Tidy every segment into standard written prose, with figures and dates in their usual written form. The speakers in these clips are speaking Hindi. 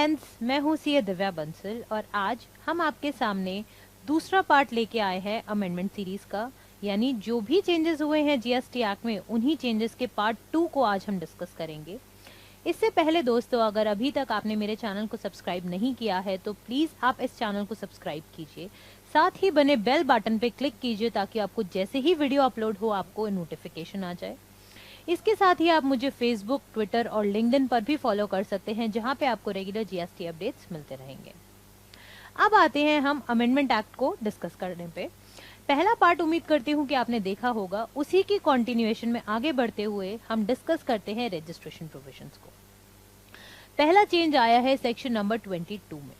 फ्रेंड्स, मैं हूँ सीए दिव्या बंसल और आज हम आपके सामने दूसरा पार्ट लेके आए हैं अमेंडमेंट सीरीज का। यानी जो भी चेंजेस हुए हैं जीएसटी एक्ट में, उन्हीं चेंजेस के पार्ट 2 को आज हम डिस्कस करेंगे। इससे पहले दोस्तों, अगर अभी तक आपने मेरे चैनल को सब्सक्राइब नहीं किया है तो प्लीज आप इस चैनल को सब्सक्राइब कीजिए, साथ ही बने बेल बटन पे क्लिक कीजिए ताकि आपको जैसे ही वीडियो अपलोड हो आपको नोटिफिकेशन आ जाए। इसके साथ ही आप मुझे फेसबुक, ट्विटर और लिंक्डइन पर भी फॉलो कर सकते हैं, जहां पे आपको रेगुलर जीएसटी अपडेट्स मिलते रहेंगे। अब आते हैं हम अमेंडमेंट एक्ट को डिस्कस करने पे। पहला पार्ट उम्मीद करती हूँ कि आपने देखा होगा, उसी की कंटिन्यूएशन में आगे बढ़ते हुए हम डिस्कस करते हैं रजिस्ट्रेशन प्रोविजंस को। पहला चेंज आया है सेक्शन नंबर 22 में।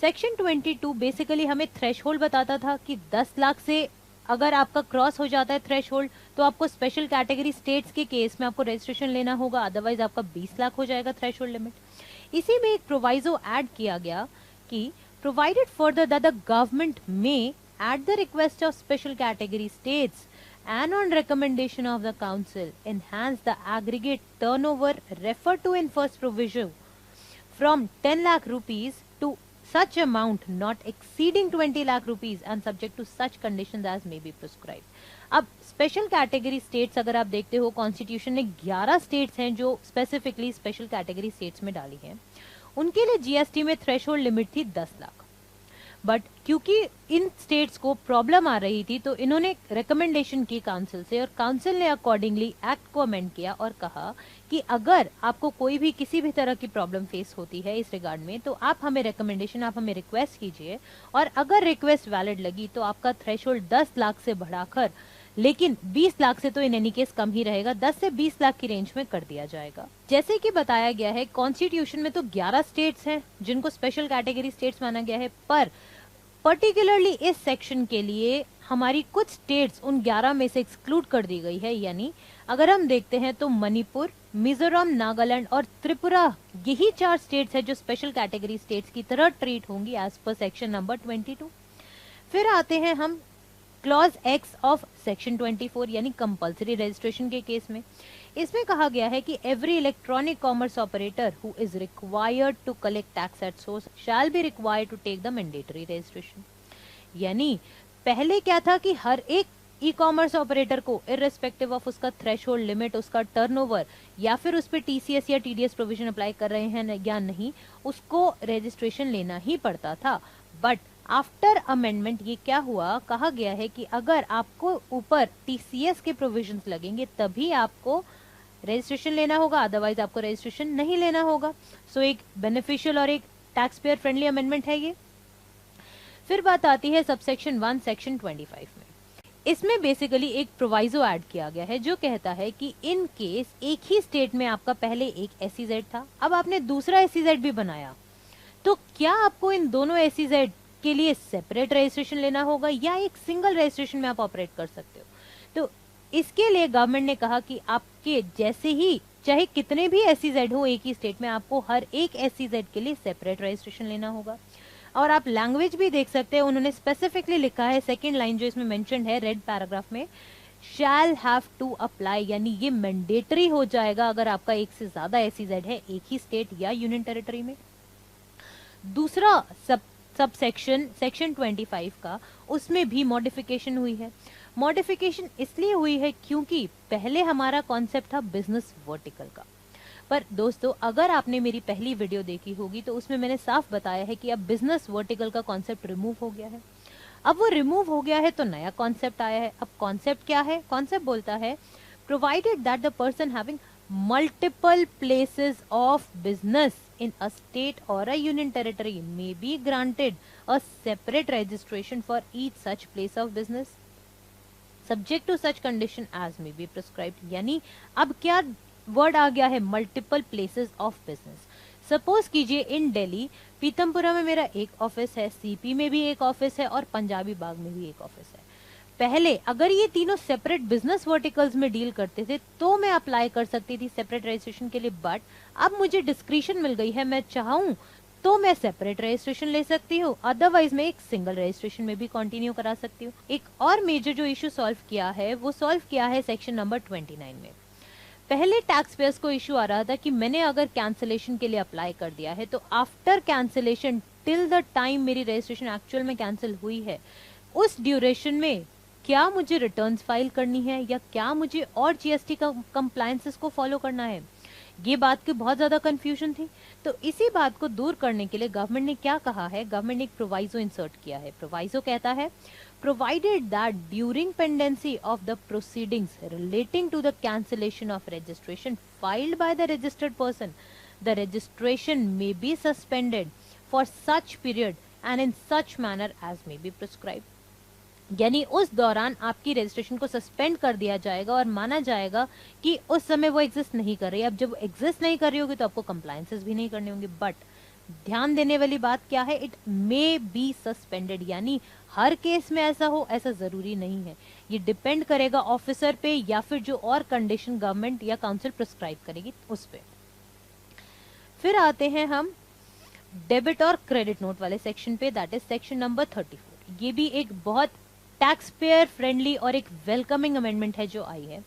सेक्शन 22 बेसिकली हमें थ्रेशहोल्ड बताता था कि 10 लाख से अगर आपका क्रॉस हो जाता है थ्रेशहोल्ड तो आपको स्पेशल कैटेगरी स्टेट्स के केस में आपको रजिस्ट्रेशन लेना होगा, अदरवाइज आपका 20 लाख हो जाएगा थ्रेशहोल्ड लिमिट। इसी में एक प्रोवाइजो ऐड किया गया कि provided further that the government में at the request of special category states and on recommendation of the council enhance the aggregate turnover referred to in first provision from 10 lakh rupees to such amount not exceeding 20 lakh rupees and subject to such conditions as may be prescribed। अब स्पेशल कैटेगरी स्टेट्स अगर आप देखते हो, कॉन्स्टिट्यूशन ने 11 स्टेट्स हैं जो स्पेसिफिकली स्पेशल कैटेगरी स्टेट्स में डाली हैं। उनके लिए जीएसटी में थ्रेशहोल्ड लिमिट थी 10 लाख। बट क्योंकि इन स्टेट्स को प्रॉब्लम आ रही थी तो इन्होंने रिकमेंडेशन की काउंसिल से, और काउंसिल ने अकॉर्डिंगली एक्ट को अमेंड किया और कहा कि अगर आपको कोई भी किसी भी तरह की प्रॉब्लम फेस होती है इस रिगार्ड में तो आप हमें रिक्वेस्ट कीजिए, और अगर रिक्वेस्ट वैलिड लगी तो आपका थ्रेशहोल्ड 10 लाख से बढ़ाकर, लेकिन 20 लाख से तो इन एनी केस कम ही रहेगा, 10 से 20 लाख की रेंज में कर दिया जाएगा। जैसे कि बताया गया है, कॉन्स्टिट्यूशन में तो 11 स्टेट्स हैं जिनको स्पेशल कैटेगरी स्टेट्स माना गया है, पर पर्टिकुलरली इस सेक्शन के लिए हमारी कुछ स्टेट्स उन 11 में से एक्सक्लूड कर दी गई है। यानी अगर हम देखते हैं तो मणिपुर, मिजोरम, नागालैंड और त्रिपुरा, यही 4 स्टेट्स है जो स्पेशल कैटेगरी स्टेट्स की तरह ट्रीट होंगी एज पर सेक्शन नंबर 22। फिर आते हैं हम क्लॉज एक्स ऑफ सेक्शन 24 यानी कंपल्सरी रजिस्ट्रेशन के केस में। इसमें कहा गया है कि every electronic commerce operator who is required to collect tax at source shall be required to take the mandatory registration. यानी पहले क्या था कि हर एक ई कॉमर्स ऑपरेटर को इररिस्पेक्टिव ऑफ उसका थ्रेशहोल्ड लिमिट, उसका टर्नओवर या फिर उस पर टीसीएस या टीडीएस प्रोविजन अप्लाई कर रहे हैं या नहीं, उसको रजिस्ट्रेशन लेना ही पड़ता था। बट आफ्टर अमेंडमेंट ये क्या हुआ, कहा गया है कि अगर आपको ऊपर टीसीएस के प्रोविजंस लगेंगे तभी आपको रजिस्ट्रेशन लेना होगा, अदरवाइज आपको रजिस्ट्रेशन नहीं लेना होगा। सो एक बेनिफिशियल और एक टैक्स पेयर फ्रेंडली अमेंडमेंट है ये। फिर बात आती है सबसेक्शन 1 सेक्शन 25 में। इसमें बेसिकली एक प्रोवाइजो ऐड किया गया है जो कहता है कि इन केस एक ही स्टेट में आपका पहले एक एसईजेड था, अब आपने दूसरा एसईजेड भी बनाया, तो क्या आपको इन दोनों एसईजेड के लिए सेपरेट रजिस्ट्रेशन लेना होगा या एक सिंगल रजिस्ट्रेशन में आप ऑपरेट कर सकते हो। तो इसके लिए गवर्नमेंट ने कहा कि आपके जैसे ही चाहे कितने भी एसईजेड हो एक ही स्टेट में, आपको हर एक एसईजेड के लिए सेपरेट रजिस्ट्रेशन लेना होगा। और आप लैंग्वेज भी देख सकते हैं, उन्होंने स्पेसिफिकली लिखा है, सेकेंड लाइन जो इसमें मेंशन्ड है रेड पैराग्राफ में, शैल हैव टू अप्लाई, यानी ये मैंडेटरी हो जाएगा अगर आपका एक से ज्यादा एसईजेड है एक ही स्टेट या यूनियन टेरिटरी में। दूसरा सब सेक्शन 25 का, उसमें भी मॉडिफिकेशन हुई है। मॉडिफिकेशन इसलिए हुई है क्योंकि पहले हमारा कॉन्सेप्ट था बिजनेस वर्टिकल का, पर दोस्तों अगर आपने मेरी पहली वीडियो देखी होगी तो उसमें मैंने साफ बताया है कि अब बिजनेस वर्टिकल का कॉन्सेप्ट रिमूव हो गया है। अब वो रिमूव हो गया है तो नया कॉन्सेप्ट आया है। अब कॉन्सेप्ट क्या है? कॉन्सेप्ट बोलता है provided that the person having multiple places of business in a state or a union territory may be granted a separate registration for each such place of business subject to such condition as may be prescribed। यानी अब क्या वर्ड आ गया है? Multiple places of business. Suppose कीजिए इन दिल्ली पीतमपुरा में मेरा एक ऑफिस है, सीपी में भी एक ऑफिस है और पंजाबी बाग में भी एक ऑफिस है। पहले अगर ये तीनों सेपरेट बिजनेस वर्टिकल्स में डील करते थे तो मैं अप्लाई कर सकती थी सेपरेट रजिस्ट्रेशन के लिए, बट अब मुझे डिस्क्रिशन मिल गई है, मैं चाहूं तो मैं सेपरेट रजिस्ट्रेशन ले सकती हूँ, अदरवाइज मैं एक सिंगल रजिस्ट्रेशन में भी कंटिन्यू करा सकती हूँ। एक और मेजर जो इशू सॉल्व किया है वो सॉल्व किया है सेक्शन नंबर 29 में। पहले टैक्स पेयर्स को इशू आ रहा था कि मैंने अगर कैंसिलेशन के लिए अप्लाई कर दिया है तो after cancellation till the time मेरी रजिस्ट्रेशन एक्चुअल में कैंसिल हुई है, उस ड्यूरेशन में क्या मुझे रिटर्न्स फाइल करनी है या क्या मुझे और जीएसटी का कंप्लायंसेस को फॉलो करना है। ये बात की बहुत ज्यादा कंफ्यूजन थी। तो इसी बात को दूर करने के लिए गवर्नमेंट ने क्या कहा है, गवर्नमेंट ने एक प्रोवाइजो इंसर्ट किया है। प्रोवाइजो कहता है provided that during pendency of the proceedings relating to the cancellation of registration filed by the registered person, the registration may be suspended for such period and in such manner as may be prescribed। यानी उस दौरान आपकी रजिस्ट्रेशन को सस्पेंड कर दिया जाएगा और माना जाएगा कि उस समय वो एग्जिस्ट नहीं कर रही है। अब जब एग्जिस्ट नहीं कर रही होगी तो आपको कंप्लायंसेस भी नहीं करने होंगे। बट ध्यान देने वाली बात क्या है, इट मे बी सस्पेंडेड, यानी हर केस में ऐसा हो ऐसा जरूरी नहीं है। ये डिपेंड करेगा ऑफिसर पे या फिर जो और कंडीशन गवर्नमेंट या काउंसिल प्रिस्क्राइब करेगी उस पे। फिर आते हैं हम डेबिट और क्रेडिट नोट वाले सेक्शन पे, दैट इज सेक्शन नंबर 34। ये भी एक बहुत टैक्स पेयर फ्रेंडली और एक वेलकमिंग अमेंडमेंट है जो आई है।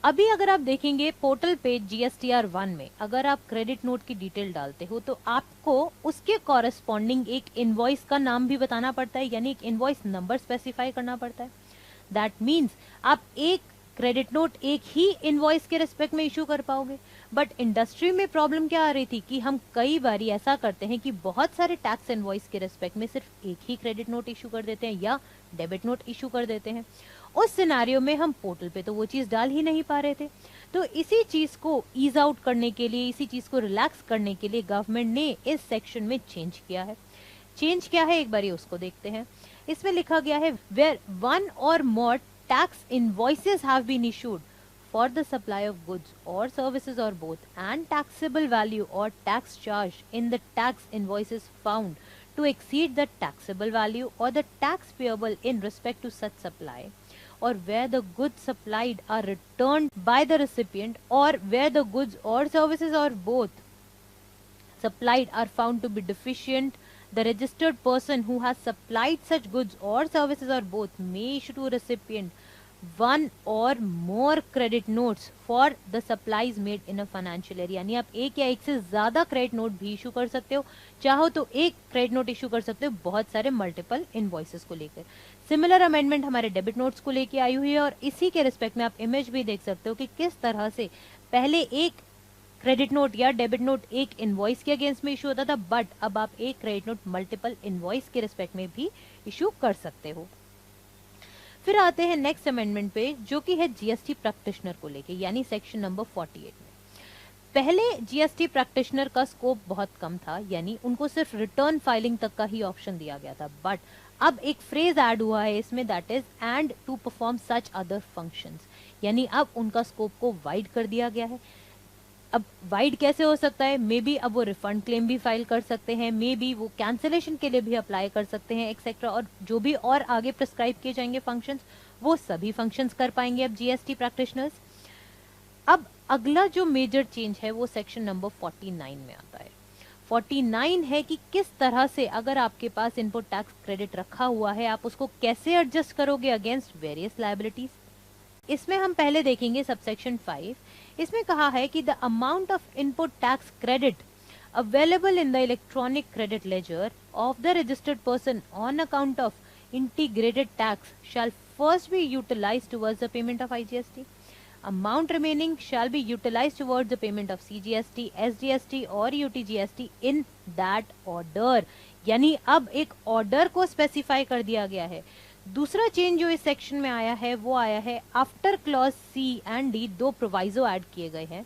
अभी अगर आप देखेंगे पोर्टल पे GSTR 1 में अगर आप क्रेडिट नोट की डिटेल डालते हो तो आपको उसके कॉरेस्पॉन्डिंग एक इनवॉइस का नाम भी बताना पड़ता है, यानी एक इनवॉइस नंबर स्पेसिफाई करना पड़ता है। दैट मीन्स आप एक क्रेडिट नोट एक ही इनवॉइस के रिस्पेक्ट में इशू कर पाओगे। बट इंडस्ट्री में प्रॉब्लम क्या आ रही थी कि हम कई बार ऐसा करते हैं कि बहुत सारे टैक्स इनवॉइस के रिस्पेक्ट में सिर्फ एक ही क्रेडिट नोट इशू कर देते हैं या डेबिट नोट इशू कर देते हैं। उस सिनारियो में हम पोर्टल पे तो वो चीज डाल ही नहीं पा रहे थे। तो इसी चीज को ईज आउट करने के लिए, इसी चीज को रिलैक्स करने के लिए गवर्नमेंट ने इस सेक्शन में चेंज किया है। चेंज क्या है एक बार उसको देखते हैं। इसमें लिखा गया है where one or more tax invoices have been issued for the supply of goods or services or both, and taxable value or tax charge in the tax invoices found to exceed the taxable value or the tax payable in respect to such supply, or where the goods supplied are returned by the recipient, or where the goods or services or both supplied are found to be deficient, the registered person who has supplied such goods or services or both may issue to a recipient one or more credit notes for the supplies made in a financial year। यानी आप एक या एक से ज्यादा क्रेडिट नोट भी इशू कर सकते हो, चाहो तो एक क्रेडिट नोट इशू कर सकते हो बहुत सारे मल्टीपल इनवॉइसेस को लेकर। सिमिलर अमेंडमेंट हमारे डेबिट नोट्स को लेकर आई हुई है और इसी के रिस्पेक्ट में आप इमेज भी देख सकते हो कि किस तरह से पहले एक क्रेडिट नोट या डेबिट नोट एक इनवॉइस के अगेंस्ट में इशू होता था, बट अब आप एक क्रेडिट नोट मल्टीपल इनवॉइस के रिस्पेक्ट में भी इशू कर सकते हो। फिर आते हैं नेक्स्ट अमेंडमेंट पे जो कि है जीएसटी प्रैक्टिशनर को लेके, यानी सेक्शन नंबर 48 में। पहले जीएसटी प्रैक्टिशनर का स्कोप बहुत कम था, यानी उनको सिर्फ रिटर्न फाइलिंग तक का ही ऑप्शन दिया गया था। बट अब एक फ्रेज ऐड हुआ है इसमें, that is and to perform such other functions, यानी अब उनका स्कोप को वाइड कर दिया गया है। अब वाइड कैसे हो सकता है, मे बी अब वो रिफंड क्लेम भी फाइल कर सकते हैं, मे बी वो कैंसिलेशन के लिए भी अप्लाई कर सकते हैं एक्सेट्रा, और जो भी और आगे प्रिस्क्राइब किए जाएंगे फंक्शंस वो सभी फंक्शंस कर पाएंगे अब जीएसटी प्रैक्टिशनर्स। अब अगला जो मेजर चेंज है वो सेक्शन नंबर 49 में आता है। 49 है कि किस तरह से अगर आपके पास इनपुट टैक्स क्रेडिट रखा हुआ है आप उसको कैसे एडजस्ट करोगे अगेंस्ट वेरियस लायबिलिटीज। इसमें हम पहले देखेंगे सबसेक्शन 5। इसमें कहा है कि the amount of input tax credit available in the electronic credit ledger of the registered person on account of integrated tax shall first be utilised towards the payment of IGST. Amount remaining shall be utilized towards the payment of CGST, SGST और UTGST in that order। यानी अब एक ऑर्डर को स्पेसिफाई कर दिया गया है। दूसरा चेंज जो इस सेक्शन में आया है वो आया है after clause C and D, दो प्रोवाइजो ऐड किए गए हैं।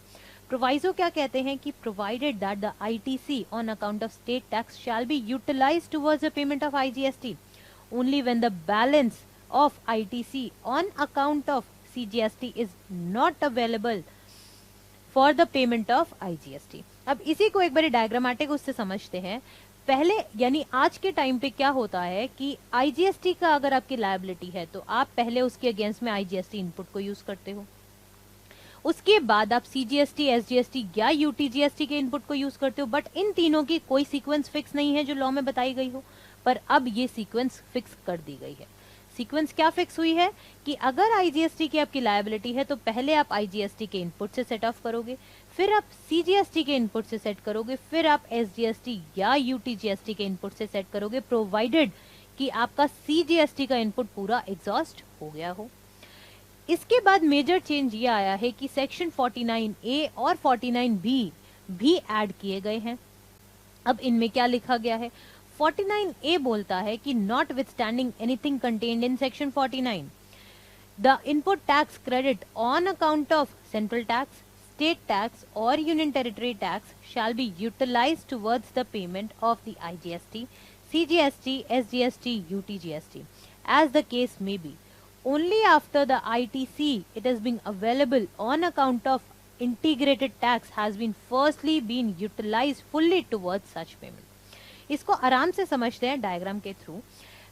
प्रोवाइजो क्या कहते हैं कि provided that the ITC on account of state tax shall be utilised towards the payment of IGST only when the balance of ITC on account of CGST is not available for the payment of IGST। अब इसी को एक बार डायग्रामेटिक उससे समझते हैं। पहले यानी आज के टाइम पे क्या होता है कि IGST का अगर आपकी लायबिलिटी है तो आप पहले उसके अगेंस्ट में IGST इनपुट को यूज करते हो, उसके बाद आप CGST, SGST या UTGST के इनपुट को यूज करते हो। बट इन तीनों की कोई सीक्वेंस फिक्स नहीं है जो लॉ में बताई गई हो, पर अब ये सीक्वेंस फिक्स कर दी गई है। सीक्वेंस क्या फिक्स हुई है कि अगर आईजीएसटी की आपकी लायबिलिटी है तो पहले आप आईजीएसटी के इनपुट से सेट ऑफ करोगे, फिर आप सीजीएसटी के इनपुट से सेट करोगे, फिर आप एसजीएसटी या यूटीजीएसटी के इनपुट से सेट करोगे, प्रोवाइडेड कि आपका सीजीएसटी का इनपुट पूरा एग्जॉस्ट हो गया हो। इसके बाद मेजर चेंज ये आया है कि सेक्शन 49A और 49B भी ऐड किए गए हैं। अब इनमें क्या लिखा गया है? 49A बोलता है कि notwithstanding anything contained in section 49, the input tax credit on account of central tax, state tax और union territory tax shall be utilised towards the payment of the IGST, CGST, SGST, UTGST as the case may be. Only after the ITC it has been available on account of integrated tax has been firstly been utilized fully towards such payment. इसको आराम से समझते हैं डायग्राम के थ्रू।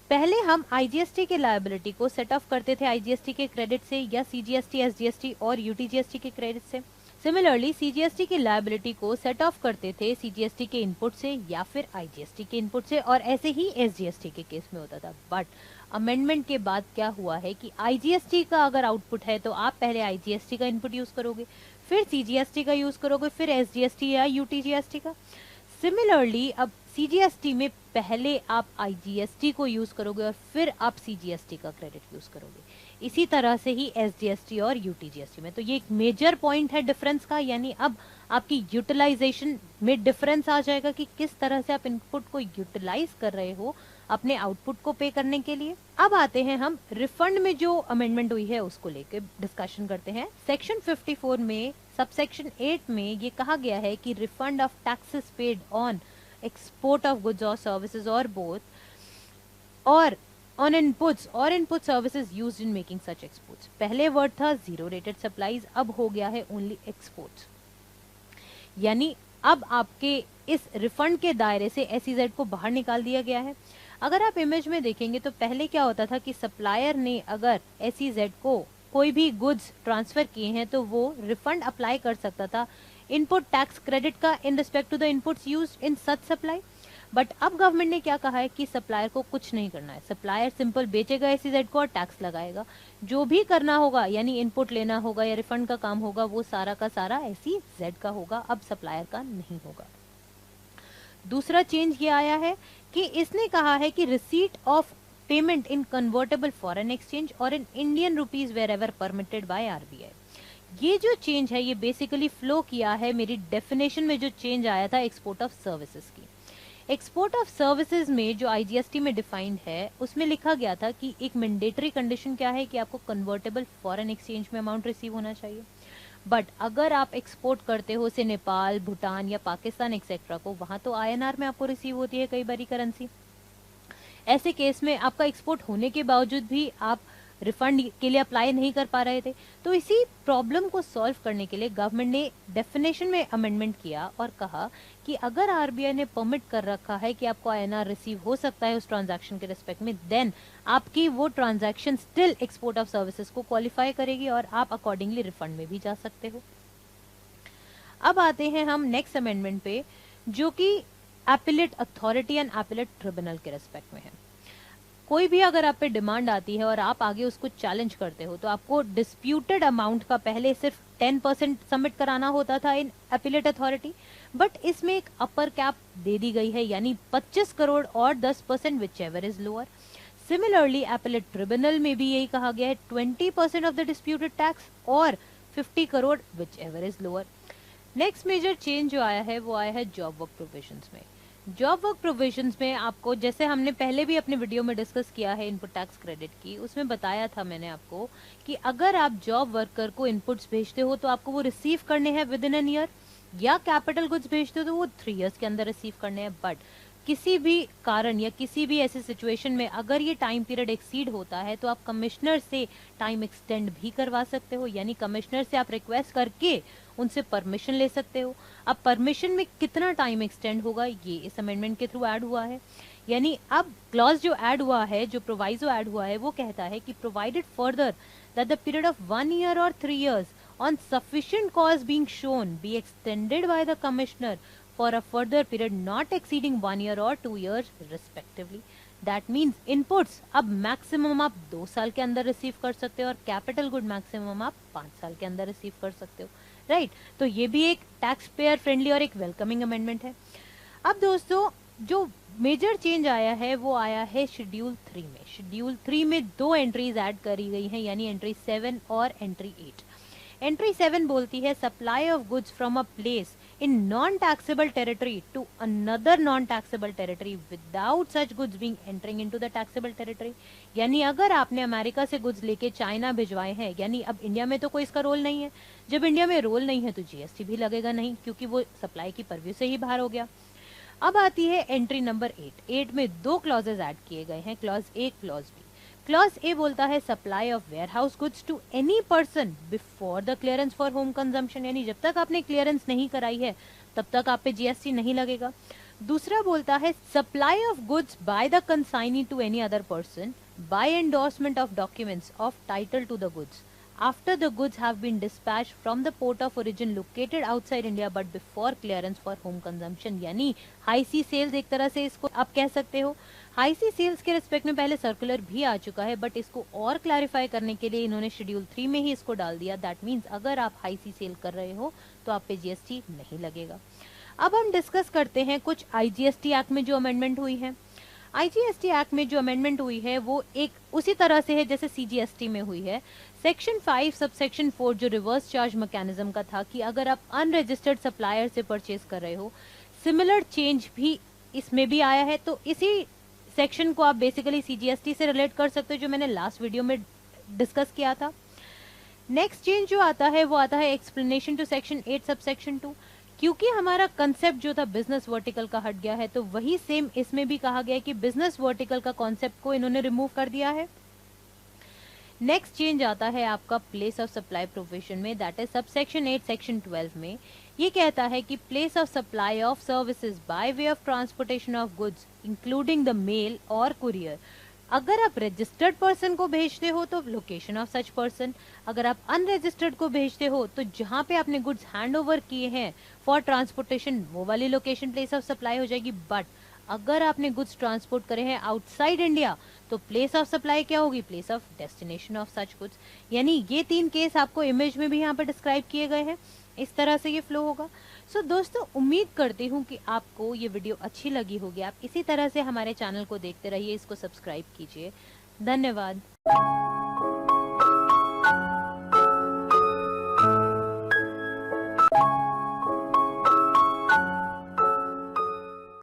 पहले हम आईजीएसटी के लायबिलिटी को सेट ऑफ करते थे आईजीएसटी के क्रेडिट से या सीजीएसटी, एसजीएसटी और यूटीजीएसटी के क्रेडिट से। सिमिलरली सीजीएसटी की लायबिलिटी को सेट ऑफ करते थे सीजीएसटी के इनपुट से या फिर आईजीएसटी के इनपुट से, और ऐसे ही एसजीएसटी के केस में होता था। बट अमेंडमेंट के बाद क्या हुआ है कि आईजीएसटी का अगर आउटपुट है तो आप पहले आईजीएसटी का इनपुट यूज करोगे, फिर सीजीएसटी का यूज करोगे, फिर एसजीएसटी या यूटीजीएसटी का। सिमिलरली अब सीजीएसटी में पहले आप आईजीएसटी को यूज करोगे और फिर आप सीजीएसटी का क्रेडिट यूज करोगे। इसी तरह से ही एसजीएसटी और यूटीजीएसटी में। तो ये एक मेजर पॉइंट है डिफरेंस का, यानी अब आपकी यूटिलाइजेशन में डिफरेंस आ जाएगा कि किस तरह से आप इनपुट को यूटिलाइज कर रहे हो अपने आउटपुट को पे करने के लिए। अब आते हैं हम रिफंड में जो अमेंडमेंट हुई है उसको लेकर डिस्कशन करते हैं। सेक्शन 54 में सबसेक्शन 8 में ये कहा गया है कि refund of taxes paid on export of goods और सर्विसेज और बोथ और ऑन इनपुट्स और input services used in making such exports. पहले वर्ड था जीरो रेटेड सप्लाईज, अब हो गया है ओनली एक्सपोर्ट्स। यानी अब आपके इस रिफंड के दायरे से एसईजेड को बाहर निकाल दिया गया है। अगर आप इमेज में देखेंगे तो पहले क्या होता था कि सप्लायर ने अगर एसईजेड को कोई भी गुड्स ट्रांसफर किए हैं तो वो रिफंड अप्लाई कर सकता था इनपुट टैक्स क्रेडिट का in respect to the inputs used in such supply. But अब गवर्नमेंट ने क्या कहा है कि सप्लायर को कुछ नहीं करना है, सप्लायर सिंपल बेचेगा एसईजेड को और टैक्स लगाएगा। जो भी करना होगा यानी इनपुट लेना होगा या रिफंड का काम होगा वो सारा का सारा एसईजेड का होगा, अब सप्लायर का नहीं होगा। दूसरा चेंज ये आया है कि इसने कहा है कि receipt of payment in convertible foreign exchange और in Indian rupees wherever permitted by RBI. ये जो चेंज है ये बेसिकली फ्लो किया है मेरी डेफिनेशन में जो चेंज आया था एक्सपोर्ट ऑफ सर्विसेज की। एक्सपोर्ट ऑफ सर्विसेज में जो आईजीएसटी में डिफाइंड है उसमें लिखा गया था कि एक मैंडेटरी कंडीशन क्या है कि आपको कन्वर्टेबल फॉरेन एक्सचेंज में अमाउंट रिसीव होना चाहिए। बट अगर आप एक्सपोर्ट करते हो से नेपाल, भूटान या पाकिस्तान एक्सेट्रा को, वहां तो आईएनआर में आपको रिसीव होती है कई बारी करेंसी। ऐसे केस में आपका एक्सपोर्ट होने के बावजूद भी आप रिफंड के लिए अप्लाई नहीं कर पा रहे थे। तो इसी प्रॉब्लम को सॉल्व करने के लिए गवर्नमेंट ने डेफिनेशन में अमेंडमेंट किया और कहा कि अगर आरबीआई ने परमिट कर रखा है कि आपको आईएनआर रिसीव हो सकता है उस ट्रांजैक्शन के रिस्पेक्ट में, देन आपकी वो transaction still export of services को क्वालिफाई करेगी और आप अकॉर्डिंगली रिफंड में भी जा सकते हो। अब आते हैं हम नेक्स्ट अमेंडमेंट पे जो कि appellate authority and appellate tribunal के रिस्पेक्ट में है। कोई भी अगर आप पे डिमांड आती है और आप आगे उसको चैलेंज करते हो तो आपको डिस्प्यूटेड अमाउंट का पहले सिर्फ 10% सबमिट कराना होता था इन एपिलेट अथॉरिटी, बट इसमें एक अपर कैप दे दी गई है यानी 25 करोड़ और 10% which ever is lower. Similarly appellate tribunal में भी यही कहा गया है 20% ऑफ द डिस्प्यूटेड टैक्स और 50 crore whichever is lower. Next major change जो आया है वो आया है जॉब वर्क प्रोविजंस में। जॉब वर्क प्रोविजंस में आपको, जैसे हमने पहले भी अपने वीडियो में डिस्कस किया है इनपुट टैक्स क्रेडिट की, उसमें बताया था मैंने आपको कि अगर आप जॉब वर्कर को इनपुट्स भेजते हो तो आपको वो रिसीव करने हैं विद इन एन ईयर, या कैपिटल गुड्स भेजते हो तो वो 3 इयर्स के अंदर रिसीव करने हैं। बट किसी भी कारण या किसी भी ऐसी सिचुएशन में अगर ये टाइम पीरियड एक्सीड होता है तो आप कमिश्नर से टाइम एक्सटेंड भी करवा सकते हो, यानी कमिश्नर से आप रिक्वेस्ट करके उनसे परमिशन ले सकते हो। अब परमिशन में कितना टाइम एक्सटेंड होगा ये इस अमेंडमेंट के थ्रू ऐड हुआ है। यानी अब क्लॉज जो ऐड हुआ है, जो प्रोवाइजो ऐड हुआ है वो कहता है कि provided further that the period of 1 year or 3 years on sufficient cause being shown be extended by the commissioner for a further period not exceeding 1 year or 2 years respectively. That means inputs अब मैक्सिमम आप 2 साल के अंदर रिसीव कर सकते हो और कैपिटल गुड मैक्सिमम आप 5 साल के अंदर रिसीव कर सकते हो, राइट। तो ये भी एक टैक्स पेयर फ्रेंडली और एक वेलकमिंग अमेंडमेंट है। अब दोस्तों जो मेजर चेंज आया है वो आया है शेड्यूल 3 में। शेड्यूल 3 में 2 एंट्रीज ऐड करी गई हैं, यानी एंट्री 7 और एंट्री 8। एंट्री 7 बोलती है supply of goods from a place in non-taxable territory to another non-taxable territory without such goods being entering into the taxable territory। यानी अगर आपने अमेरिका से गुड्स लेके चाइना भिजवाए हैं, यानी अब इंडिया में तो कोई इसका रोल नहीं है, जब इंडिया में रोल नहीं है तो जीएसटी भी लगेगा नहीं, क्योंकि वो सप्लाई की परव्यू से ही बाहर हो गया। अब आती है एंट्री नंबर 8 में 2 क्लॉजेज ऐड किए गए हैं, clause A clause B. Clause A बोलता है supply of warehouse goods to any person before the clearance for home consumption, यानी जब तक आपने क्लियरेंस नहीं कराई है तब तक आप पे जीएसटी नहीं लगेगा। दूसरा बोलता है supply of goods by the consignee to any other person by endorsement of documents of title to the goods after the goods have been dispatched from the port of origin located outside India but before clearance for home consumption। यानी हाई सी सेल्स एक तरह से इसको आप कह सकते हो। हाई सी सेल्स के रिस्पेक्ट में पहले सर्कुलर भी आ चुका है, बट इसको और क्लैरिफाई करने के लिए इन्होंने शेड्यूल 3 में ही इसको डाल दिया। दैट मीन्स अगर आप हाई सी सेल कर रहे हो तो आप पे जीएसटी नहीं लगेगा। अब हम डिस्कस करते हैं कुछ आईजीएसटी एक्ट में जो अमेंडमेंट हुई है। आईजीएसटी एक्ट में जो अमेंडमेंट हुई है वो एक उसी तरह से है जैसे सीजीएसटी में हुई है। सेक्शन 5 सब सेक्शन 4 जो रिवर्स चार्ज मैकेनिज्म का था कि अगर आप अनरजिस्टर्ड सप्लायर से परचेज कर रहे हो, सिमिलर चेंज भी इसमें भी आया है। तो इसी सेक्शन को आप बेसिकली सीजीएसटी से रिलेट कर सकते हो, जो मैंने लास्ट वीडियो में डिस्कस किया था। नेक्स्ट चेंज जो आता है वो आता है explanation to section 8 sub section 2। क्योंकि हमारा कंसेप्ट जो था बिजनेस वर्टिकल का हट गया है, तो वही सेम इसमें भी कहा गया है कि बिजनेस वर्टिकल का कॉन्सेप्ट को इन्होंने रिमूव कर दिया है। नेक्स्ट चेंज आता है आपका प्लेस ऑफ सप्लाई प्रोविजन में, that is sub section 8 section 12 में। ये कहता है कि place of supply of services by way of transportation of goods including the mail और कुरियर। अगर आप रजिस्टर्ड पर्सन को भेजते हो तो लोकेशन ऑफ सच पर्सन, अगर आप अनरजिस्टर्ड को भेजते हो तो जहां पे आपने गुड्स हैंड ओवर किए हैं फॉर ट्रांसपोर्टेशन वो वाली लोकेशन प्लेस ऑफ सप्लाई हो जाएगी। बट अगर आपने गुड्स ट्रांसपोर्ट करे हैं आउटसाइड इंडिया तो प्लेस ऑफ सप्लाई क्या होगी, place of destination of such goods. यानी ये 3 केस आपको इमेज में भी यहाँ पे डिस्क्राइब किए गए हैं, इस तरह से ये फ्लो होगा। सो दोस्तों उम्मीद करती हूँ कि आपको ये वीडियो अच्छी लगी होगी। आप इसी तरह से हमारे चैनल को देखते रहिए, इसको सब्सक्राइब कीजिए। धन्यवाद।